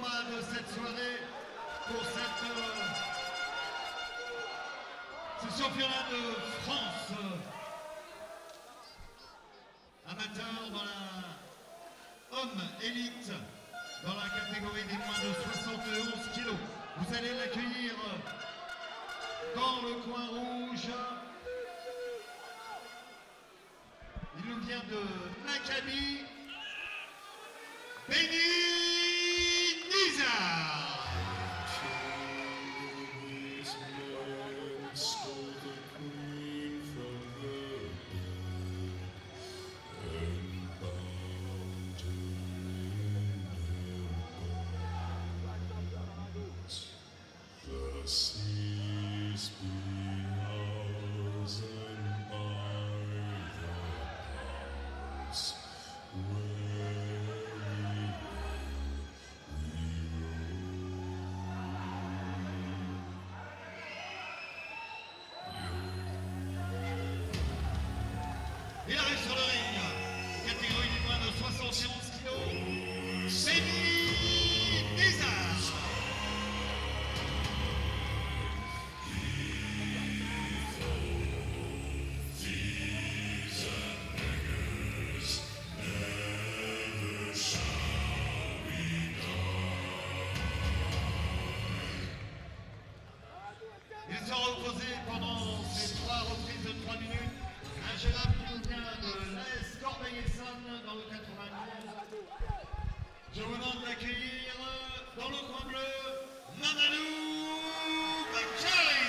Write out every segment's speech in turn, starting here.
combat de cette soirée pour ce championnat de France amateur dans la homme élite dans la catégorie des moins de 71 kilos. Vous allez l'accueillir dans le coin rouge. Il nous vient de Maccabi, Benny Nizar. Il arrive sur le ring, catégorie du moins de 71 kilos, Benny Nizar. Il sera opposé pendant ces 3 reprises de 3 minutes un jeune homme qui nous vient de l'AS Corbeil-Essonnes dans le 91. Je vous demande d'accueillir dans le coin bleu Mamadou Bakary.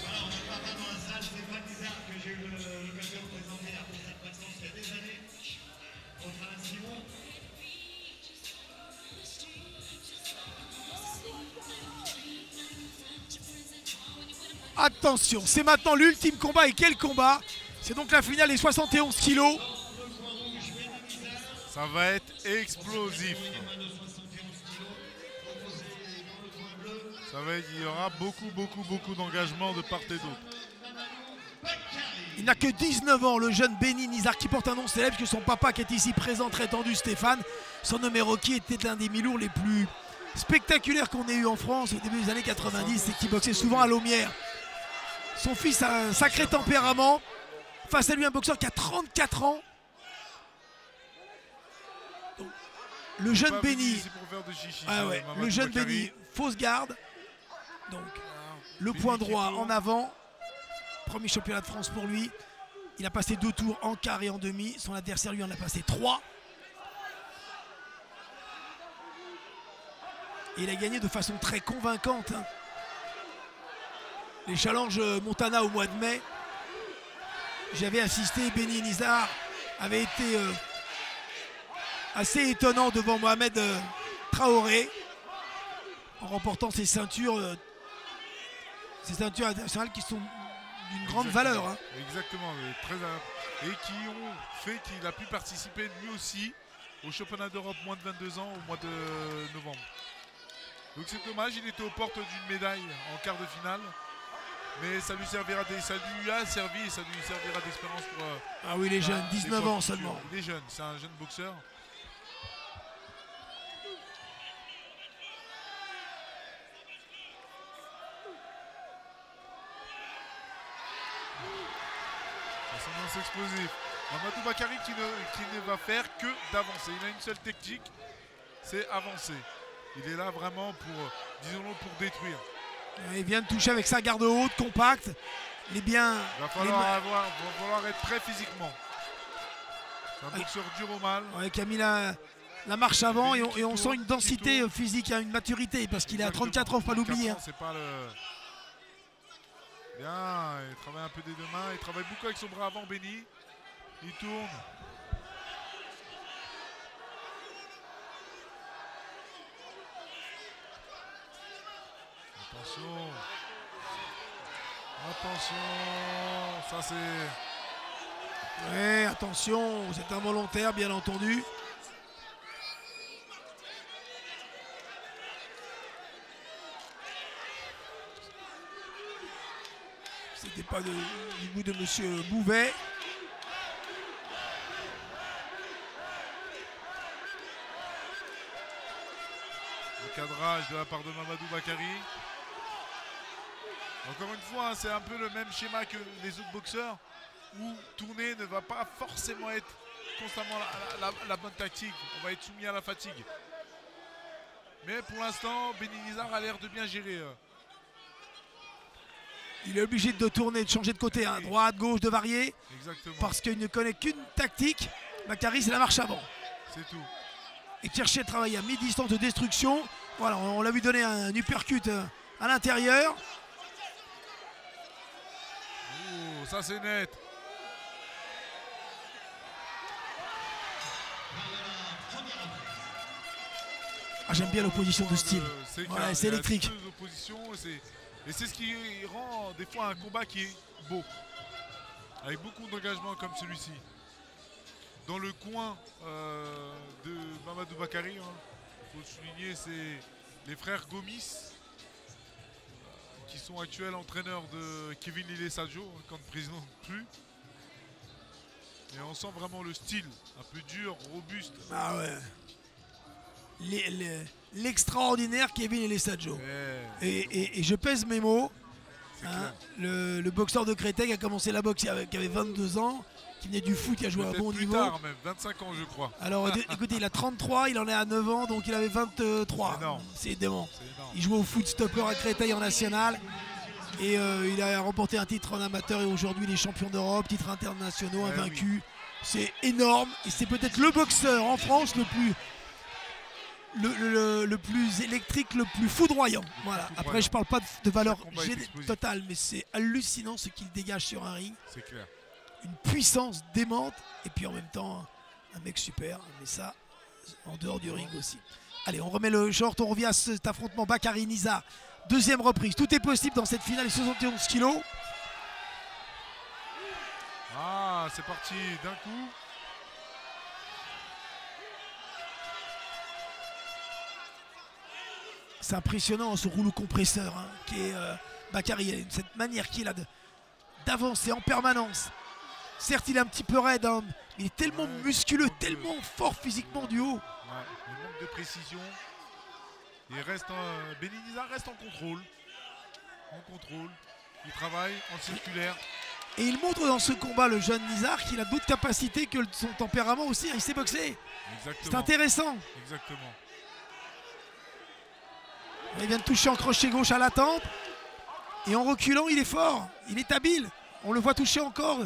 Voilà, on n'a pas dans la salle, c'est pas bizarre que j'ai eu l'occasion de présenter après cette présence il y a des années contre Alain Simon. Attention, c'est maintenant l'ultime combat. Et quel combat! C'est donc la finale des 71 kilos. Ça va être explosif. Il y aura beaucoup d'engagement de part et d'autre. Il n'a que 19 ans, le jeune Benny Nizar, qui porte un nom célèbre que son papa qui est ici présent, très tendu, Stéphane. Son numéro qui était l'un des mi-lourds les plus spectaculaires qu'on ait eu en France au début des années 90 et qui boxait souvent à Laumière. Son fils a un sacré tempérament. Face à lui, un boxeur qui a 34 ans. Donc, le jeune Benny, le jeune Benny, fausse garde. Donc, le point droit en avant. Premier championnat de France pour lui. Il a passé 2 tours en quart et en demi. Son adversaire, lui, en a passé 3. Et il a gagné de façon très convaincante. Les challenges Montana au mois de mai, j'avais assisté. Benny Nizar avait été assez étonnant devant Mohamed Traoré en remportant ses ceintures internationales qui sont d'une grande valeur. Hein. Exactement, et qui ont fait qu'il a pu participer lui aussi au championnat d'Europe moins de 22 ans au mois de novembre. Donc c'est dommage, il était aux portes d'une médaille en quart de finale. Mais ça lui a servi et ça lui servira d'expérience pour... ah oui, il est jeune, 19 ans seulement. Il est jeune, c'est un jeune boxeur. Ça s'annonce explosif. Mamadou Bakary qui ne va faire que d'avancer. Il a une seule technique, c'est avancer. Il est là vraiment pour, disons-le, pour détruire. Il vient de toucher avec sa garde haute, compacte. Il est bien. Il va falloir être prêt physiquement. C'est un boxeur dur au mal. Ouais, qui a mis la marche avant et on sent une densité physique, une maturité parce qu'il est à 34 ans, faut pas l'oublier. Hein. C'est pas le... Bien, il travaille un peu des deux mains, il travaille beaucoup avec son bras avant, Benny. Il tourne. Attention. Attention. Ça c'est... Ouais, attention, c'est involontaire, bien entendu. C'était pas du goût de monsieur Bouvet. Le cadrage de la part de Mamadou Bakary. Encore une fois, hein, c'est un peu le même schéma que les autres boxeurs, où tourner ne va pas forcément être constamment la bonne tactique. On va être soumis à la fatigue. Mais pour l'instant, Benny Nizar a l'air de bien gérer. Il est obligé de tourner, de changer de côté, hein, droite, gauche, de varier. Exactement. Parce qu'il ne connaît qu'une tactique. Bakary, c'est la marche avant. C'est tout. Et chercher à travailler à mi-distance de destruction. Voilà, on l'a vu donner un uppercut à l'intérieur. Oh, ça c'est net. Ah, j'aime bien l'opposition de style. Voilà, c'est électrique. Et c'est ce qui rend des fois un combat qui est beau. Avec beaucoup d'engagement comme celui-ci. Dans le coin de Mamadou Bakary, il faut le souligner, c'est les frères Gomis, qui sont actuels entraîneurs de Kevin Lillet-Saggio, quand président plus. Et on sent vraiment le style, un peu dur, robuste. Ah ouais. L'extraordinaire Kevin Lillet-Saggio. Et je pèse mes mots. Hein, le boxeur de Créteil qui a commencé la boxe qui avait 22 ans, qui venait du foot, qui a joué à un bon niveau. Tard même, 25 ans je crois. Alors écoutez, il a 33, il en est à 9 ans, donc il avait 23. C'est dément. Il jouait au foot stopper à Créteil en national. Et il a remporté un titre en amateur et aujourd'hui il est champion d'Europe, titres internationaux, invaincu. Oui. C'est énorme et c'est peut-être le boxeur en France le plus électrique, le plus foudroyant. Voilà. Après, je parle pas de valeur totale, mais c'est hallucinant ce qu'il dégage sur un ring. C'est clair. Une puissance démente et puis en même temps un mec super. Mais ça, en dehors du ring aussi. Allez, on remet le short, on revient à cet affrontement Bakary-Nizar. Deuxième reprise. Tout est possible dans cette finale, 71 kilos. Ah, c'est parti d'un coup. C'est impressionnant ce rouleau compresseur hein, qui est Bakary, cette manière qu'il a d'avancer en permanence. Certes, il est un petit peu raide, hein, mais il est tellement musculeux, tellement fort physiquement du haut. Ouais, il manque de précision. Benny Nizar reste en contrôle. Il travaille en circulaire. Et il montre dans ce combat, le jeune Nizar, qu'il a d'autres capacités que son tempérament aussi. Il sait boxer. C'est intéressant. Exactement. Il vient de toucher en crochet gauche à la tempe. Et en reculant, il est fort. Il est habile. On le voit toucher encore.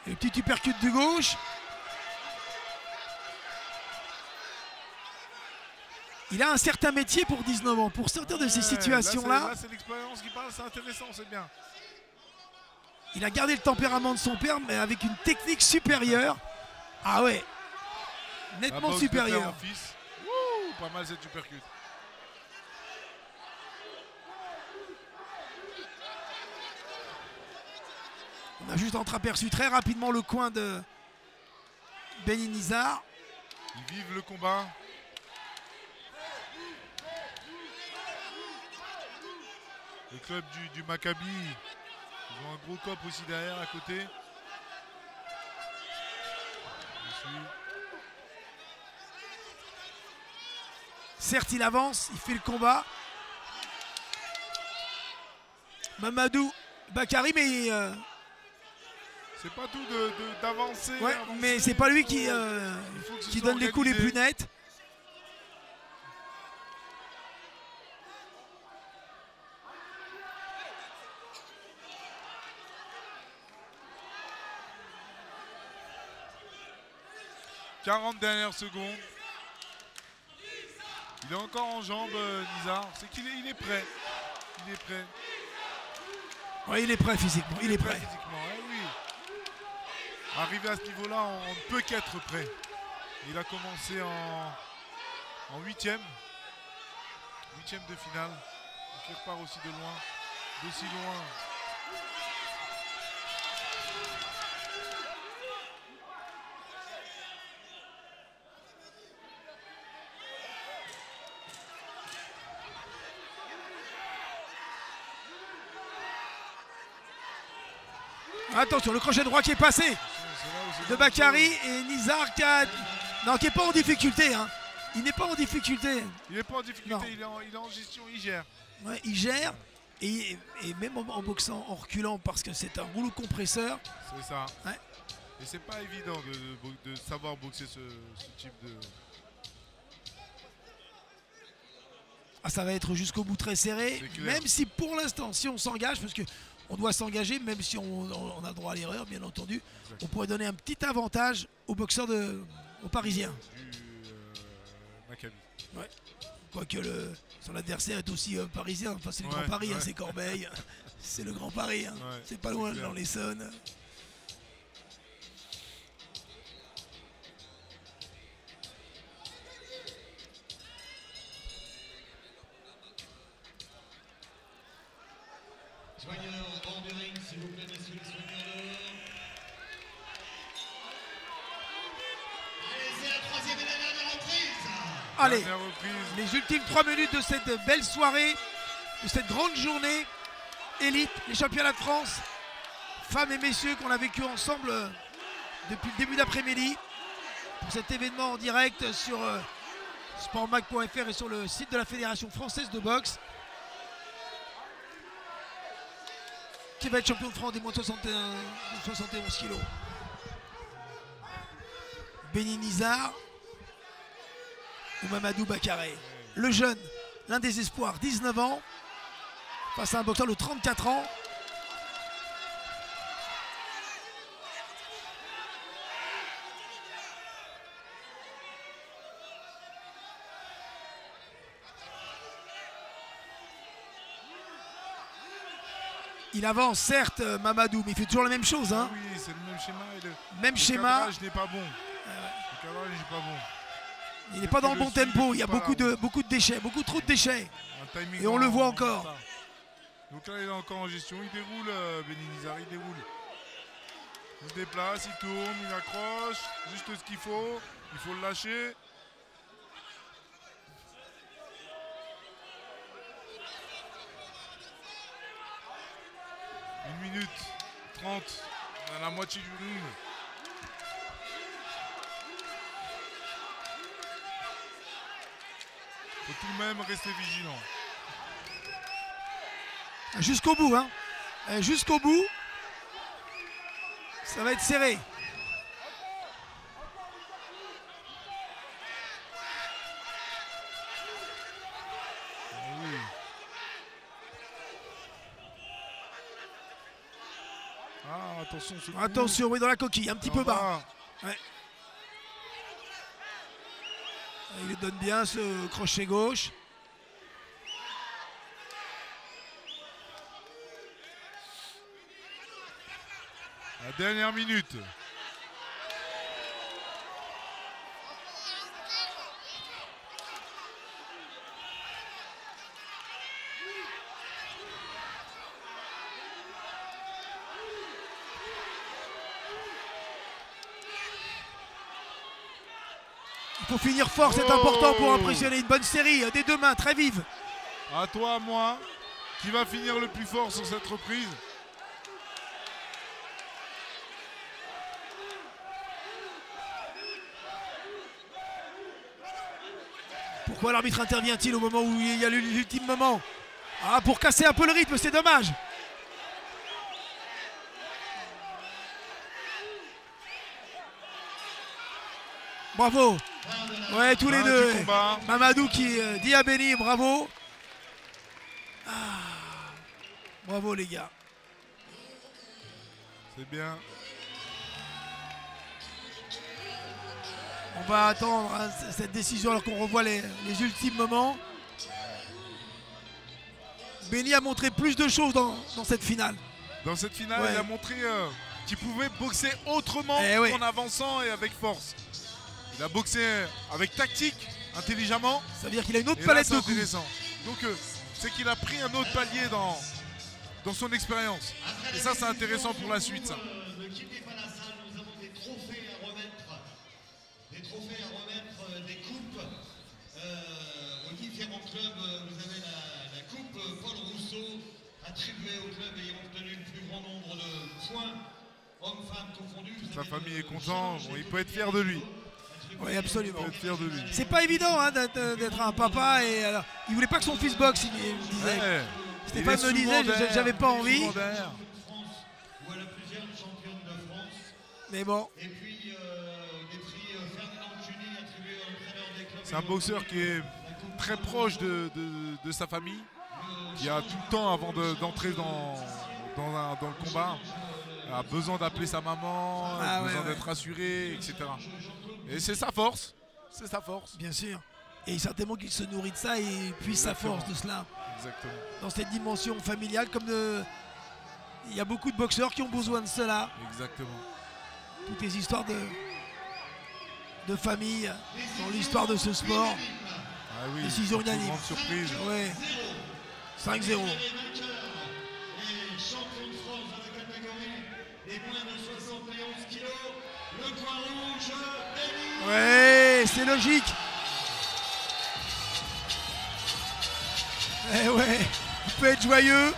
Et le petit uppercut de gauche. Il a un certain métier pour 19 ans. Pour sortir de ces situations-là. Là, c'est l'expérience qui parle. C'est intéressant, c'est bien. Il a gardé le tempérament de son père, mais avec une technique supérieure. Ah ouais. Nettement supérieur. Pas mal cette uppercut. On a juste entreaperçu très rapidement le coin de Benny Nizar. Ils vivent le combat. Le club du Maccabi. Ils ont un gros cop aussi derrière à côté. Certes, il avance, il fait le combat. Mamadou Bakary, mais c'est pas tout d'avancer. Ouais, mais c'est pas lui qui donne les coups les plus nets. 40 dernières secondes. Il est encore en jambes, Nizar. C'est qu'il est, il est prêt. Il est prêt. Ouais, il est prêt physiquement. Il est prêt. Physiquement, oui. Arrivé à ce niveau-là, on ne peut qu'être prêt. Il a commencé en huitième. Huitième de finale. Donc il repart aussi de loin. D'aussi loin. Attention, le crochet droit qui est passé de Bakary et Nizar qui n'est pas en difficulté. Hein. Il n'est pas en difficulté. Il n'est pas en difficulté, il est en gestion, il gère. Ouais, il gère et même en boxant, en reculant parce que c'est un rouleau compresseur. C'est ça. Ouais. Et c'est pas évident de savoir boxer ce type de... Ah, ça va être jusqu'au bout très serré. Même si pour l'instant, si on s'engage, parce que on doit s'engager, même si on a le droit à l'erreur, bien entendu. Exactement. On pourrait donner un petit avantage aux boxeurs, aux Parisiens. Maccabi. Ouais. Quoique son adversaire est aussi parisien. Enfin, c'est le Grand Paris, hein, c'est Corbeil. C'est le Grand Paris. Hein. Ouais, c'est pas loin dans l'Essonne. Soigneurs au bord du ring, s'il vous plaît, messieurs les soigneurs. Allez, c'est la troisième et la dernière reprise. Allez, les ultimes 3 minutes de cette belle soirée, de cette grande journée élite, les championnats de France, femmes et messieurs qu'on a vécu ensemble depuis le début d'après-midi pour cet événement en direct sur sportmag.fr et sur le site de la Fédération française de boxe. Qui va être champion de France des moins de 71 kilos. Béni Nizar ou Mamadou Bakary. Le jeune, l'un des espoirs, 19 ans, face à un boxeur de 34 ans. Il avance certes Mamadou, mais il fait toujours la même chose. Hein. Oui, c'est le même schéma. Même schéma. Le cadrage n'est pas bon. Le cadrage n'est pas bon. Il n'est pas dans le bon tempo, il y a beaucoup de déchets, beaucoup trop de déchets. Et on le voit encore. Donc là il est encore en gestion, il déroule Béni Nizar, il déroule. Il se déplace, il tourne, il accroche, juste ce qu'il faut le lâcher. Une minute 30, on a la moitié du ring. Faut tout de même rester vigilant. Jusqu'au bout, hein. Jusqu'au bout. Ça va être serré. Oui. Ah, attention. Attention, oui, dans la coquille, un petit peu bas. Ouais. Il le donne bien ce crochet gauche. La dernière minute. Il faut finir fort, c'est important pour impressionner. Une bonne série des deux mains, très vive. À toi, à moi. Qui va finir le plus fort sur cette reprise? Pourquoi l'arbitre intervient-il au moment où il y a l'ultime moment? Ah, pour casser un peu le rythme, c'est dommage. Bravo. Ouais, tous les deux. Mamadou qui dit à Béni, bravo. Ah. Bravo les gars. C'est bien. On va attendre hein, cette décision alors qu'on revoit les ultimes moments. Benny a montré plus de choses dans cette finale. Dans cette finale, Ouais. il a montré qu'il pouvait boxer autrement oui. qu'en avançant et avec force. Il a boxé avec tactique, intelligemment. Ça veut dire qu'il a une autre Et là, palette c'est de coups. intéressant. Donc, c'est qu'il a pris un autre palier dans son expérience. Et ça, c'est intéressant pour la suite. Ça. Ne quittez pas la salle, nous avons des trophées à remettre. Des trophées à remettre, des coupes aux différents clubs. Vous avez la coupe Paul Rousseau attribuée aux clubs ayant obtenu le plus grand nombre de points, hommes-femmes confondus. Vous Sa avez famille le est content, challenge bon, il des peut être fier de coupes lui. Oui, absolument. Il peut être fier de lui. C'est pas évident hein, d'être un papa et alors, il voulait pas que son fils boxe, il me disait. Ouais. Stéphane Il est me disait, souvent derrière, j'avais pas il est envie. souvent derrière. France, où elle a plusieurs championnes de France. Mais bon, Et puis des prix Ferdinand Cuny attribués à l'entraîneur des clubs. C'est un boxeur qui est très proche de sa famille, qui a tout le temps avant d'entrer dans le combat, a besoin d'appeler sa maman, Ah ouais, besoin ouais. d'être rassuré, etc. Et c'est sa force, c'est sa force. bien sûr. Et certainement qu'il se nourrit de ça et puise sa Exactement. force de cela. Exactement. Dans cette dimension familiale, comme il y a beaucoup de boxeurs qui ont besoin de cela. Exactement. Toutes les histoires de famille dans l'histoire de ce sport. Ah oui, Décision surtout unanime. grande surprise. Ouais. 5-0. Et champion de France dans la catégorie des moins de 71 kilos, le coin rouge, Benny. Ouais, c'est logique. Eh ouais, il peut être joyeux.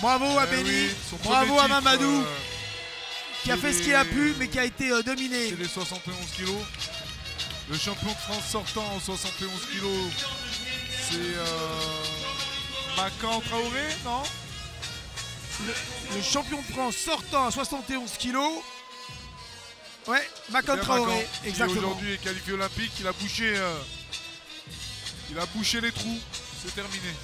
Bravo à Eh Benny, oui, son bravo premier à titre, Mamadou qui a chez fait ce qu'il a les- pu mais qui a été dominé. C'est les 71 kilos. Le champion de France sortant en 71 kilos, c'est Makan Traoré, non? Le champion de France sortant à 71 kilos. Ouais, Makan Pierre Traoré, Makan, qui exactement. aujourd'hui est qualifié olympique, il a bouché les trous, c'est terminé.